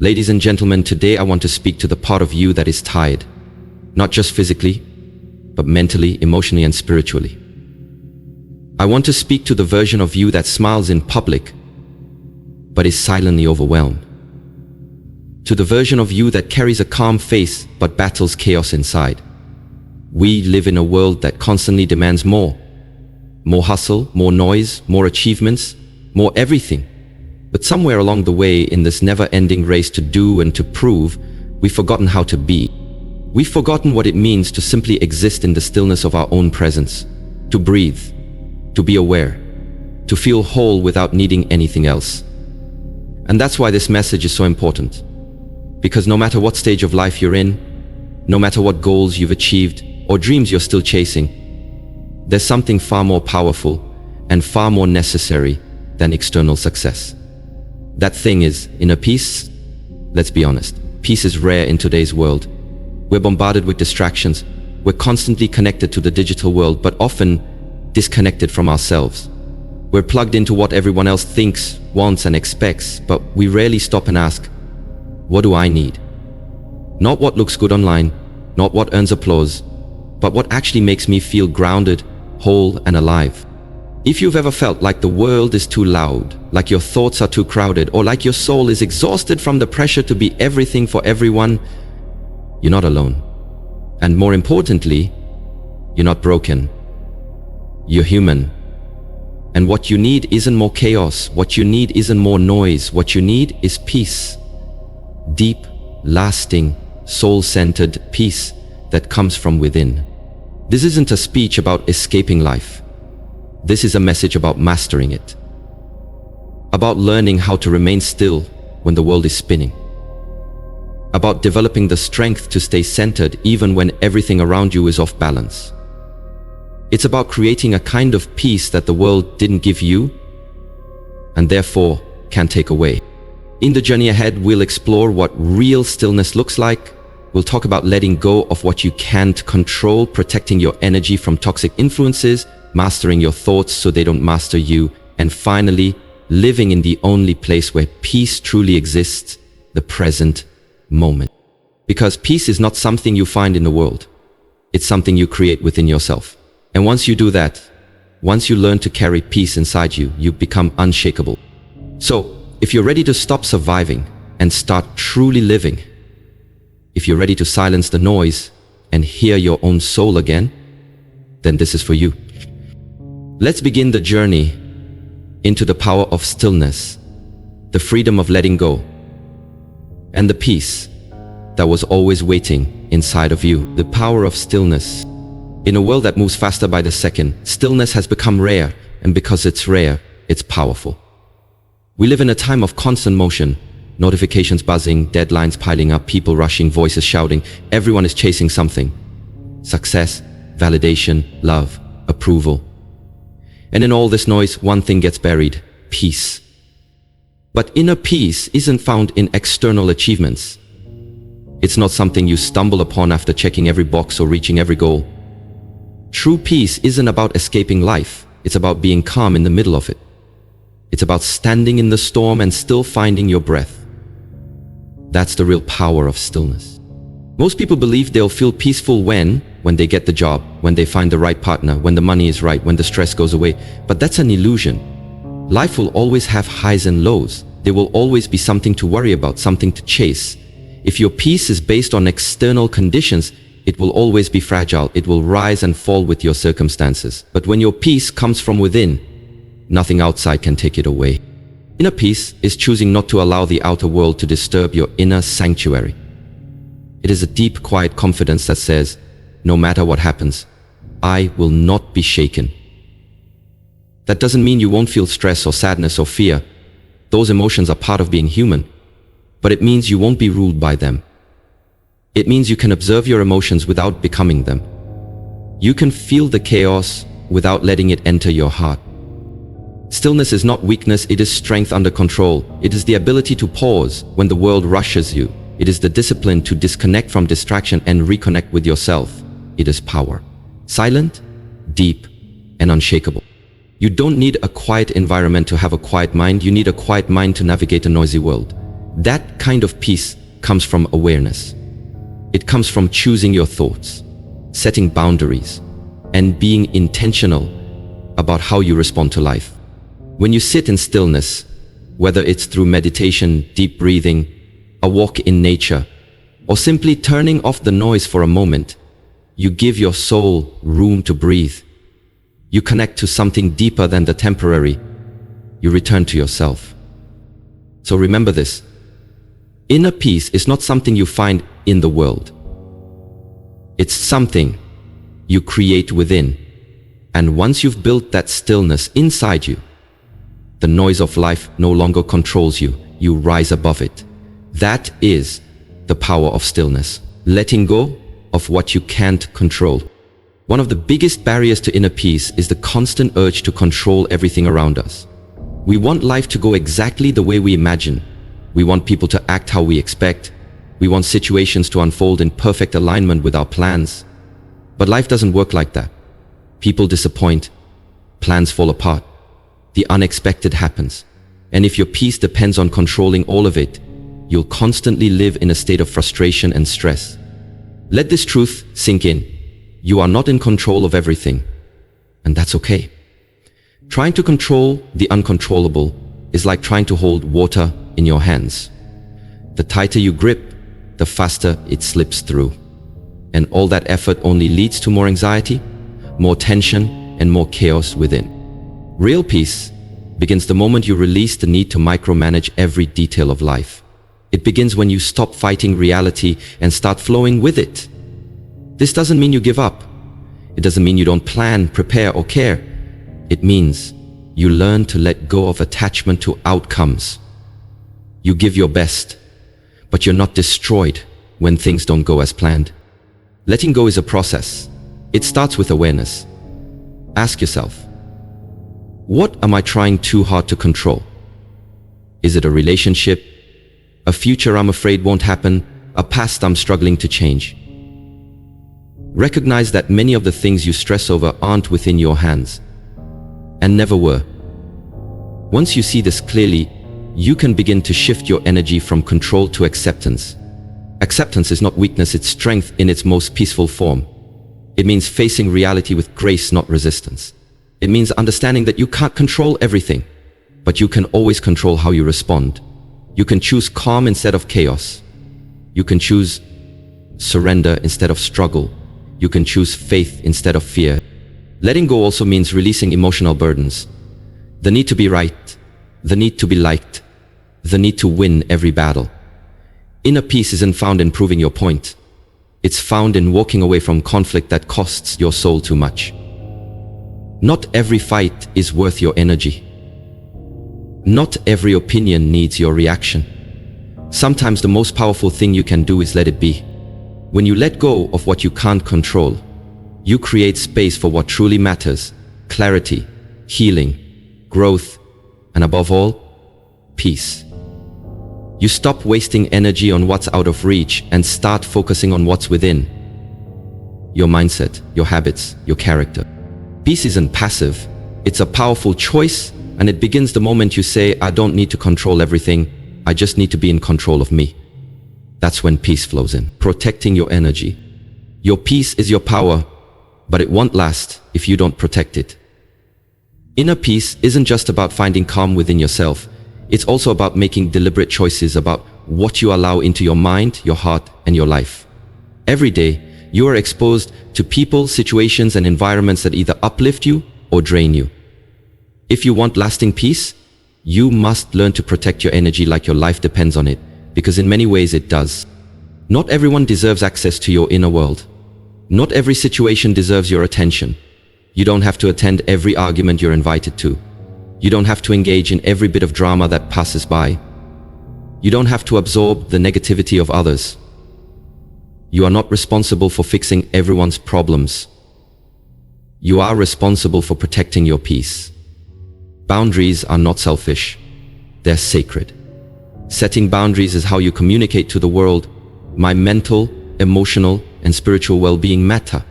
Ladies and gentlemen, today I want to speak to the part of you that is tired, not just physically, but mentally, emotionally, and spiritually. I want to speak to the version of you that smiles in public, but is silently overwhelmed. To the version of you that carries a calm face, but battles chaos inside. We live in a world that constantly demands more. More hustle, more noise, more achievements, more everything. But somewhere along the way in this never-ending race to do and to prove, we've forgotten how to be. We've forgotten what it means to simply exist in the stillness of our own presence, to breathe, to be aware, to feel whole without needing anything else. And that's why this message is so important. Because no matter what stage of life you're in, no matter what goals you've achieved or dreams you're still chasing, there's something far more powerful and far more necessary than external success. That thing is inner peace. Let's be honest, peace is rare in today's world. We're bombarded with distractions. We're constantly connected to the digital world, but often disconnected from ourselves. We're plugged into what everyone else thinks, wants, and expects, but we rarely stop and ask, what do I need? Not what looks good online, not what earns applause, but what actually makes me feel grounded, whole, and alive. If you've ever felt like the world is too loud, like your thoughts are too crowded, or like your soul is exhausted from the pressure to be everything for everyone, you're not alone. And more importantly, you're not broken. You're human. And what you need isn't more chaos. What you need isn't more noise. What you need is peace. Deep, lasting, soul-centered peace that comes from within. This isn't a speech about escaping life. This is a message about mastering it. About learning how to remain still when the world is spinning. About developing the strength to stay centered even when everything around you is off balance. It's about creating a kind of peace that the world didn't give you and therefore can't take away. In the journey ahead, we'll explore what real stillness looks like. We'll talk about letting go of what you can't control, protecting your energy from toxic influences, mastering your thoughts so they don't master you, and finally, living in the only place where peace truly exists, the present moment. Because peace is not something you find in the world. It's something you create within yourself. And once you do that, once you learn to carry peace inside you, you become unshakable. So, if you're ready to stop surviving and start truly living, if you're ready to silence the noise and hear your own soul again, then this is for you. Let's begin the journey into the power of stillness, the freedom of letting go, and the peace that was always waiting inside of you. The power of stillness. In a world that moves faster by the second, stillness has become rare, and because it's rare, it's powerful. We live in a time of constant motion, notifications buzzing, deadlines piling up, people rushing, voices shouting. Everyone is chasing something. Success, validation, love, approval. And in all this noise, one thing gets buried: peace. But inner peace isn't found in external achievements. It's not something you stumble upon after checking every box or reaching every goal. True peace isn't about escaping life. It's about being calm in the middle of it. It's about standing in the storm and still finding your breath. That's the real power of stillness. Most people believe they'll feel peaceful when they get the job, when they find the right partner, when the money is right, when the stress goes away. But that's an illusion. Life will always have highs and lows. There will always be something to worry about, something to chase. If your peace is based on external conditions, it will always be fragile. It will rise and fall with your circumstances. But when your peace comes from within, nothing outside can take it away. Inner peace is choosing not to allow the outer world to disturb your inner sanctuary. It is a deep, quiet confidence that says, no matter what happens, I will not be shaken. That doesn't mean you won't feel stress or sadness or fear. Those emotions are part of being human. But it means you won't be ruled by them. It means you can observe your emotions without becoming them. You can feel the chaos without letting it enter your heart. Stillness is not weakness, it is strength under control. It is the ability to pause when the world rushes you. It is the discipline to disconnect from distraction and reconnect with yourself. It is power. Silent, deep, and unshakable. You don't need a quiet environment to have a quiet mind. You need a quiet mind to navigate a noisy world. That kind of peace comes from awareness. It comes from choosing your thoughts, setting boundaries, and being intentional about how you respond to life. When you sit in stillness, whether it's through meditation, deep breathing, a walk in nature, or simply turning off the noise for a moment, you give your soul room to breathe. You connect to something deeper than the temporary. You return to yourself. So remember this. Inner peace is not something you find in the world. It's something you create within. And once you've built that stillness inside you, the noise of life no longer controls you. You rise above it. That is the power of stillness. Letting go of what you can't control. One of the biggest barriers to inner peace is the constant urge to control everything around us. We want life to go exactly the way we imagine. We want people to act how we expect. We want situations to unfold in perfect alignment with our plans. But life doesn't work like that. People disappoint. Plans fall apart. The unexpected happens. And if your peace depends on controlling all of it, you'll constantly live in a state of frustration and stress. Let this truth sink in. You are not in control of everything, and that's okay. Trying to control the uncontrollable is like trying to hold water in your hands. The tighter you grip, the faster it slips through. And all that effort only leads to more anxiety, more tension, and more chaos within. Real peace begins the moment you release the need to micromanage every detail of life. It begins when you stop fighting reality and start flowing with it. This doesn't mean you give up. It doesn't mean you don't plan, prepare, or care. It means you learn to let go of attachment to outcomes. You give your best, but you're not destroyed when things don't go as planned. Letting go is a process. It starts with awareness. Ask yourself, what am I trying too hard to control? Is it a relationship? A future I'm afraid won't happen? A past I'm struggling to change? Recognize that many of the things you stress over aren't within your hands, and never were. Once you see this clearly, you can begin to shift your energy from control to acceptance. Acceptance is not weakness, it's strength in its most peaceful form. It means facing reality with grace, not resistance. It means understanding that you can't control everything, but you can always control how you respond. You can choose calm instead of chaos. You can choose surrender instead of struggle. You can choose faith instead of fear. Letting go also means releasing emotional burdens. The need to be right, the need to be liked, the need to win every battle. Inner peace isn't found in proving your point. It's found in walking away from conflict that costs your soul too much. Not every fight is worth your energy. Not every opinion needs your reaction. Sometimes the most powerful thing you can do is let it be. When you let go of what you can't control, you create space for what truly matters: clarity, healing, growth, and above all, peace. You stop wasting energy on what's out of reach and start focusing on what's within. Your mindset, your habits, your character. Peace isn't passive. It's a powerful choice, and it begins the moment you say, I don't need to control everything. I just need to be in control of me. That's when peace flows in. Protecting your energy. Your peace is your power, but it won't last if you don't protect it. Inner peace isn't just about finding calm within yourself. It's also about making deliberate choices about what you allow into your mind, your heart, and your life. Every day, you are exposed to people, situations, and environments that either uplift you or drain you. If you want lasting peace, you must learn to protect your energy like your life depends on it, because in many ways it does. Not everyone deserves access to your inner world. Not every situation deserves your attention. You don't have to attend every argument you're invited to. You don't have to engage in every bit of drama that passes by. You don't have to absorb the negativity of others. You are not responsible for fixing everyone's problems. You are responsible for protecting your peace. Boundaries are not selfish. They're sacred. Setting boundaries is how you communicate to the world, my mental, emotional, and spiritual well-being matter.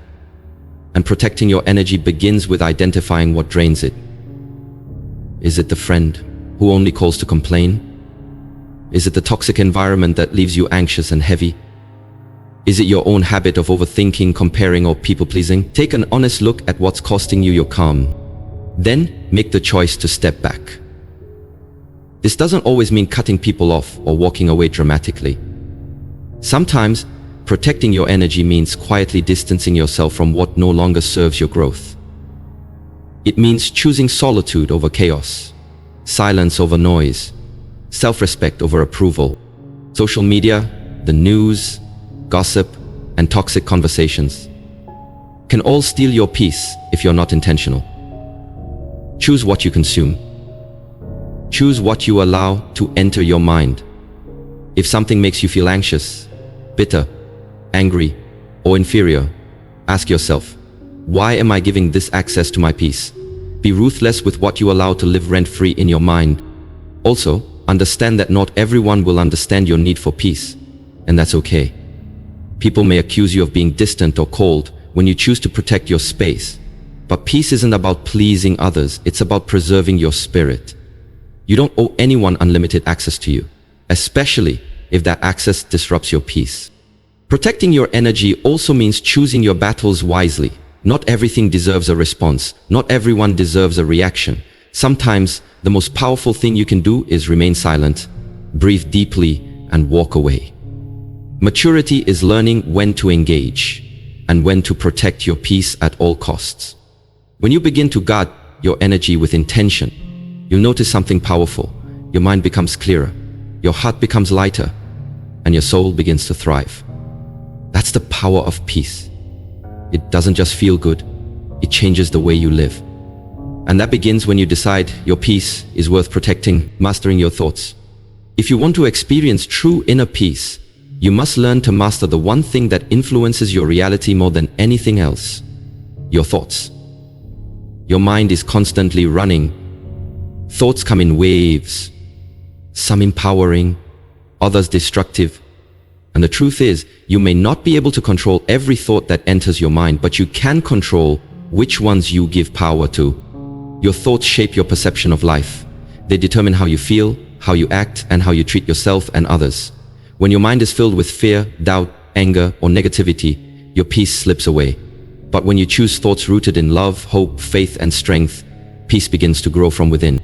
And protecting your energy begins with identifying what drains it. Is it the friend who only calls to complain? Is it the toxic environment that leaves you anxious and heavy? Is it your own habit of overthinking, comparing, or people-pleasing? Take an honest look at what's costing you your calm. Then make the choice to step back. This doesn't always mean cutting people off or walking away dramatically. Sometimes, protecting your energy means quietly distancing yourself from what no longer serves your growth. It means choosing solitude over chaos, silence over noise, self-respect over approval. Social media, the news, gossip, and toxic conversations can all steal your peace if you're not intentional. Choose what you consume. Choose what you allow to enter your mind. If something makes you feel anxious, bitter, angry, or inferior, ask yourself, why am I giving this access to my peace? Be ruthless with what you allow to live rent-free in your mind. Also, understand that not everyone will understand your need for peace, and that's okay. People may accuse you of being distant or cold when you choose to protect your space. But peace isn't about pleasing others, it's about preserving your spirit. You don't owe anyone unlimited access to you, especially if that access disrupts your peace. Protecting your energy also means choosing your battles wisely. Not everything deserves a response. Not everyone deserves a reaction. Sometimes, the most powerful thing you can do is remain silent, breathe deeply, and walk away. Maturity is learning when to engage and when to protect your peace at all costs. When you begin to guard your energy with intention, you'll notice something powerful. Your mind becomes clearer, your heart becomes lighter, and your soul begins to thrive. That's the power of peace. It doesn't just feel good, it changes the way you live. And that begins when you decide your peace is worth protecting, mastering your thoughts. If you want to experience true inner peace, you must learn to master the one thing that influences your reality more than anything else: your thoughts. Your mind is constantly running. Thoughts come in waves, some empowering, others destructive. And the truth is, you may not be able to control every thought that enters your mind, but you can control which ones you give power to. Your thoughts shape your perception of life. They determine how you feel, how you act, and how you treat yourself and others. When your mind is filled with fear, doubt, anger, or negativity, your peace slips away. But when you choose thoughts rooted in love, hope, faith, and strength, peace begins to grow from within.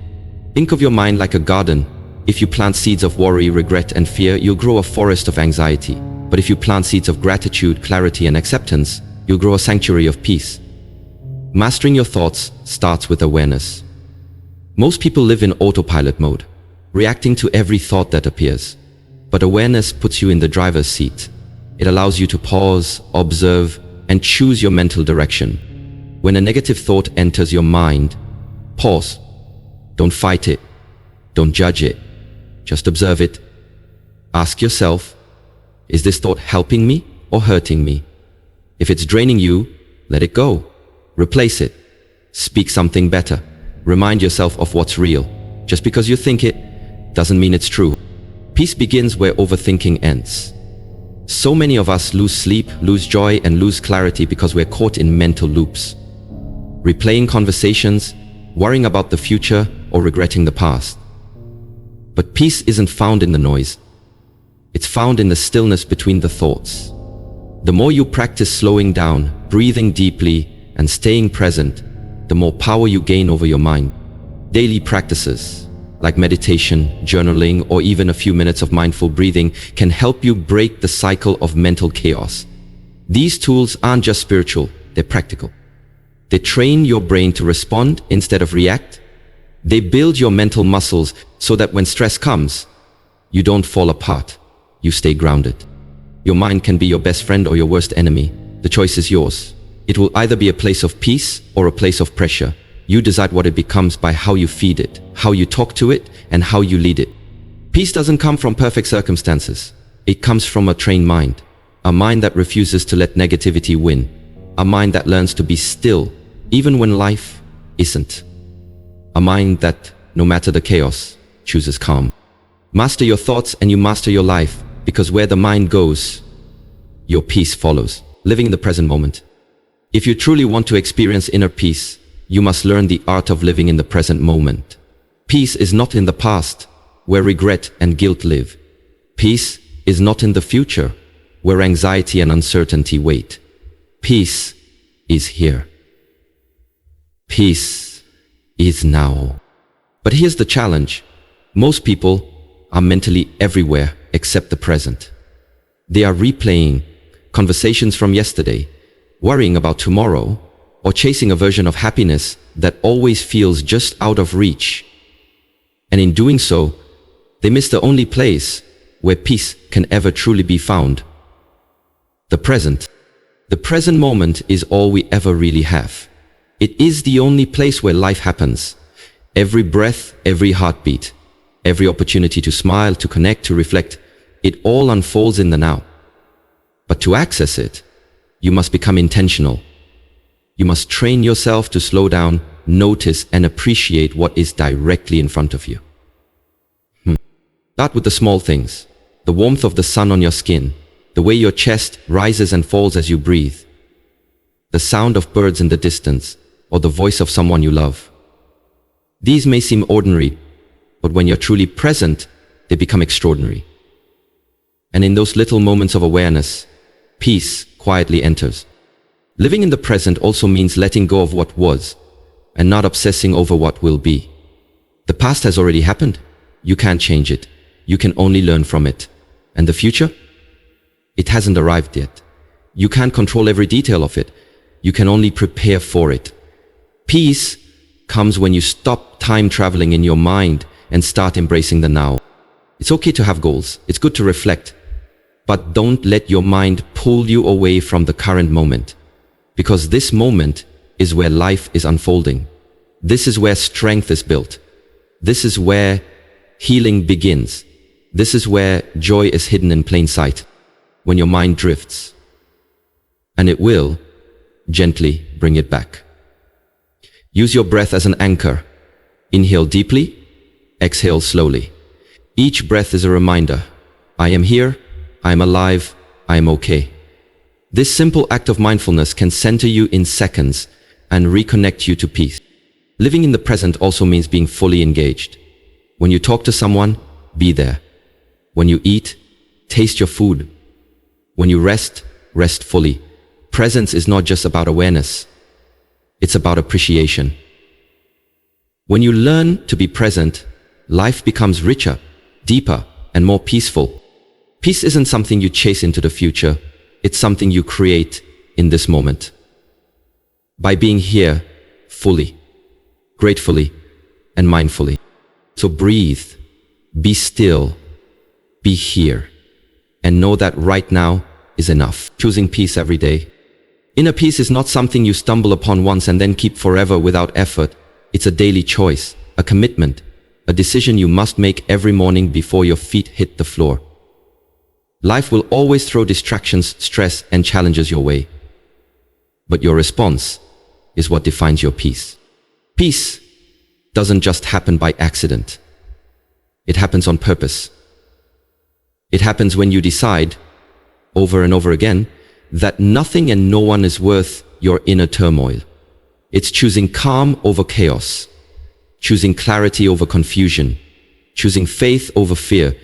Think of your mind like a garden. If you plant seeds of worry, regret, and fear, you'll grow a forest of anxiety. But if you plant seeds of gratitude, clarity, and acceptance, you'll grow a sanctuary of peace. Mastering your thoughts starts with awareness. Most people live in autopilot mode, reacting to every thought that appears. But awareness puts you in the driver's seat. It allows you to pause, observe, and choose your mental direction. When a negative thought enters your mind, pause. Don't fight it. Don't judge it. Just observe it. Ask yourself, is this thought helping me or hurting me? If it's draining you, let it go. Replace it. Speak something better. Remind yourself of what's real. Just because you think it doesn't mean it's true. Peace begins where overthinking ends. So many of us lose sleep, lose joy, and lose clarity because we're caught in mental loops. Replaying conversations, worrying about the future, or regretting the past. But peace isn't found in the noise. It's found in the stillness between the thoughts. The more you practice slowing down, breathing deeply, and staying present, the more power you gain over your mind. Daily practices, like meditation, journaling, or even a few minutes of mindful breathing, can help you break the cycle of mental chaos. These tools aren't just spiritual, they're practical. They train your brain to respond instead of react. They build your mental muscles so that when stress comes, you don't fall apart, you stay grounded. Your mind can be your best friend or your worst enemy. The choice is yours. It will either be a place of peace or a place of pressure. You decide what it becomes by how you feed it, how you talk to it, and how you lead it. Peace doesn't come from perfect circumstances. It comes from a trained mind. A mind that refuses to let negativity win. A mind that learns to be still, even when life isn't. A mind that, no matter the chaos, chooses calm. Master your thoughts and you master your life, because where the mind goes, your peace follows. Living in the present moment. If you truly want to experience inner peace, you must learn the art of living in the present moment. Peace is not in the past, where regret and guilt live. Peace is not in the future, where anxiety and uncertainty wait. Peace is here. Peace is now. But here's the challenge. Most people are mentally everywhere except the present. They are replaying conversations from yesterday, worrying about tomorrow, or chasing a version of happiness that always feels just out of reach. And in doing so, they miss the only place where peace can ever truly be found. The present. The present moment is all we ever really have. It is the only place where life happens. Every breath, every heartbeat, every opportunity to smile, to connect, to reflect, it all unfolds in the now. But to access it, you must become intentional. You must train yourself to slow down, notice, and appreciate what is directly in front of you. Start with the small things. The warmth of the sun on your skin, the way your chest rises and falls as you breathe, the sound of birds in the distance, or the voice of someone you love. These may seem ordinary, but when you're truly present, they become extraordinary. And in those little moments of awareness, peace quietly enters. Living in the present also means letting go of what was, and not obsessing over what will be. The past has already happened. You can't change it. You can only learn from it. And the future? It hasn't arrived yet. You can't control every detail of it. You can only prepare for it. Peace comes when you stop time traveling in your mind and start embracing the now. It's okay to have goals. It's good to reflect. But don't let your mind pull you away from the current moment. Because this moment is where life is unfolding. This is where strength is built. This is where healing begins. This is where joy is hidden in plain sight. When your mind drifts. And it will gently bring it back. Use your breath as an anchor. Inhale deeply, exhale slowly. Each breath is a reminder. I am here, I am alive, I am okay. This simple act of mindfulness can center you in seconds and reconnect you to peace. Living in the present also means being fully engaged. When you talk to someone, be there. When you eat, taste your food. When you rest, rest fully. Presence is not just about awareness. It's about appreciation. When you learn to be present, life becomes richer, deeper, and more peaceful. Peace isn't something you chase into the future. It's something you create in this moment. By being here fully, gratefully, and mindfully. So breathe, be still, be here, and know that right now is enough. Choosing peace every day. Inner peace is not something you stumble upon once and then keep forever without effort. It's a daily choice, a commitment, a decision you must make every morning before your feet hit the floor. Life will always throw distractions, stress, and challenges your way. But your response is what defines your peace. Peace doesn't just happen by accident. It happens on purpose. It happens when you decide, over and over again, that nothing and no one is worth your inner turmoil. It's choosing calm over chaos, choosing clarity over confusion, choosing faith over fear.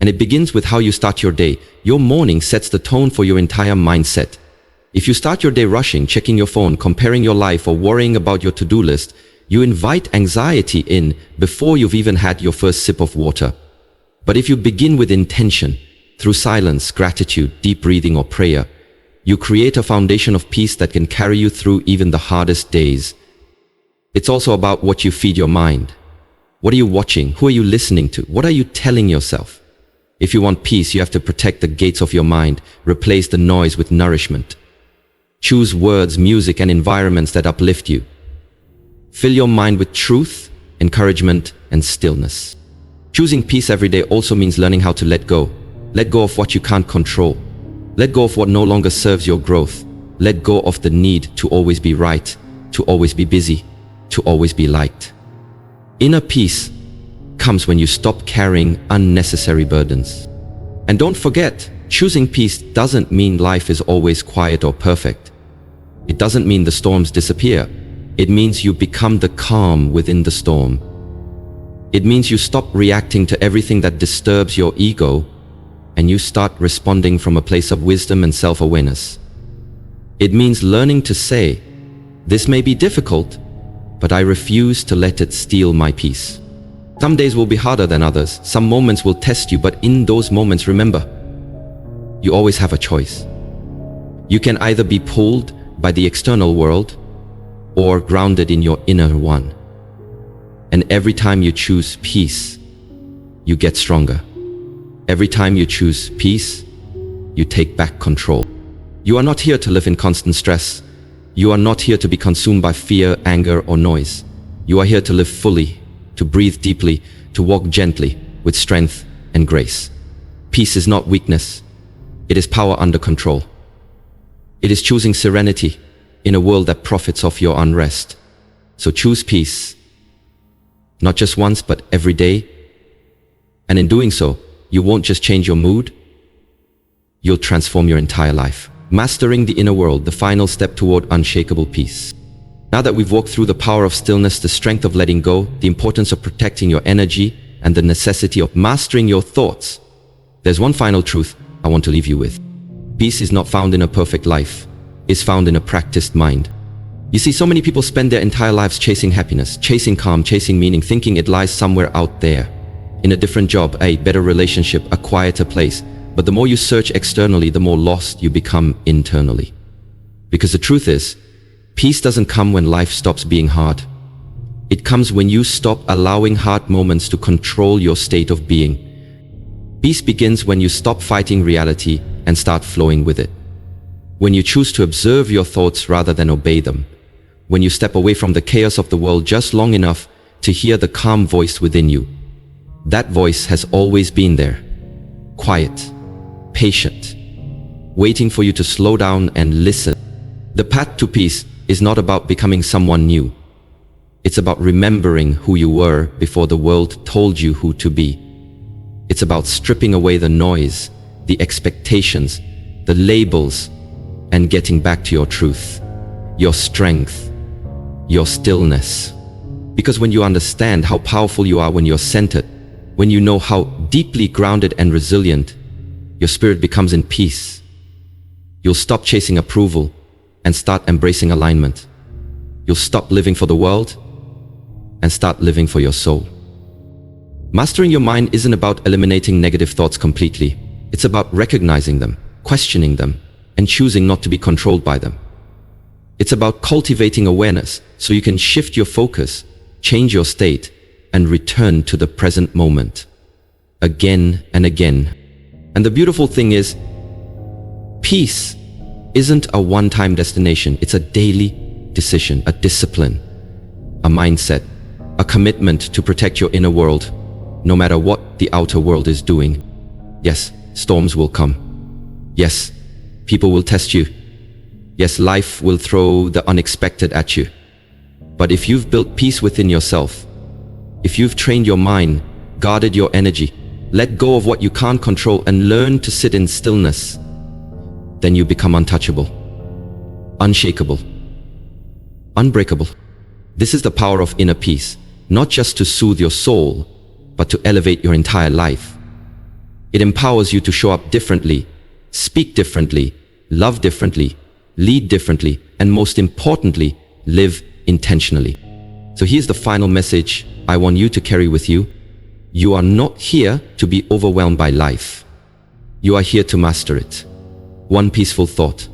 And it begins with how you start your day. Your morning sets the tone for your entire mindset. If you start your day rushing, checking your phone, comparing your life, or worrying about your to-do list, you invite anxiety in before you've even had your first sip of water. But if you begin with intention, through silence, gratitude, deep breathing, or prayer, you create a foundation of peace that can carry you through even the hardest days. It's also about what you feed your mind. What are you watching? Who are you listening to? What are you telling yourself? If you want peace, you have to protect the gates of your mind, replace the noise with nourishment. Choose words, music, and environments that uplift you. Fill your mind with truth, encouragement, and stillness. Choosing peace every day also means learning how to let go. Let go of what you can't control. Let go of what no longer serves your growth. Let go of the need to always be right, to always be busy, to always be liked. Inner peace comes when you stop carrying unnecessary burdens. And don't forget, choosing peace doesn't mean life is always quiet or perfect. It doesn't mean the storms disappear. It means you become the calm within the storm. It means you stop reacting to everything that disturbs your ego and you start responding from a place of wisdom and self-awareness. It means learning to say, "This may be difficult, but I refuse to let it steal my peace." Some days will be harder than others. Some moments will test you, but in those moments, remember, you always have a choice. You can either be pulled by the external world or grounded in your inner one. And every time you choose peace, you get stronger. Every time you choose peace, you take back control. You are not here to live in constant stress. You are not here to be consumed by fear, anger, or noise. You are here to live fully, to breathe deeply, to walk gently with strength and grace. Peace is not weakness. It is power under control. It is choosing serenity in a world that profits off your unrest. So choose peace, not just once, but every day. And in doing so, you won't just change your mood, you'll transform your entire life. Mastering the inner world, the final step toward unshakable peace. Now that we've walked through the power of stillness, the strength of letting go, the importance of protecting your energy, and the necessity of mastering your thoughts, there's one final truth I want to leave you with. Peace is not found in a perfect life. It's found in a practiced mind. You see, so many people spend their entire lives chasing happiness, chasing calm, chasing meaning, thinking it lies somewhere out there. In a different job, a better relationship, a quieter place. But the more you search externally, the more lost you become internally. Because the truth is, peace doesn't come when life stops being hard. It comes when you stop allowing hard moments to control your state of being. Peace begins when you stop fighting reality and start flowing with it. When you choose to observe your thoughts rather than obey them. When you step away from the chaos of the world just long enough to hear the calm voice within you. That voice has always been there. Quiet, patient, waiting for you to slow down and listen. The path to peace is not about becoming someone new. It's about remembering who you were before the world told you who to be. It's about stripping away the noise, the expectations, the labels, and getting back to your truth, your strength, your stillness. Because when you understand how powerful you are when you're centered, when you know how deeply grounded and resilient, your spirit becomes in peace. You'll stop chasing approval and start embracing alignment. You'll stop living for the world and start living for your soul. Mastering your mind isn't about eliminating negative thoughts completely. It's about recognizing them, questioning them, and choosing not to be controlled by them. It's about cultivating awareness so you can shift your focus, change your state, and return to the present moment, again and again. And the beautiful thing is, peace isn't a one-time destination. It's a daily decision, a discipline, a mindset, a commitment to protect your inner world, no matter what the outer world is doing. Yes, storms will come. Yes, people will test you. Yes, life will throw the unexpected at you. But if you've built peace within yourself, if you've trained your mind, guarded your energy, let go of what you can't control and learn to sit in stillness, then you become untouchable, unshakable, unbreakable. This is the power of inner peace, not just to soothe your soul, but to elevate your entire life. It empowers you to show up differently, speak differently, love differently, lead differently, and most importantly, live intentionally. So here's the final message I want you to carry with you. You are not here to be overwhelmed by life. You are here to master it. One peaceful thought,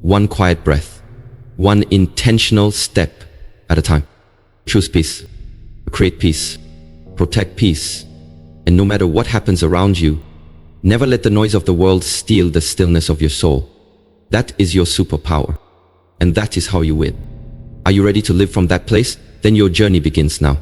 one quiet breath, one intentional step at a time. Choose peace, create peace, protect peace, and no matter what happens around you, never let the noise of the world steal the stillness of your soul. That is your superpower, and that is how you win. Are you ready to live from that place? Then your journey begins now.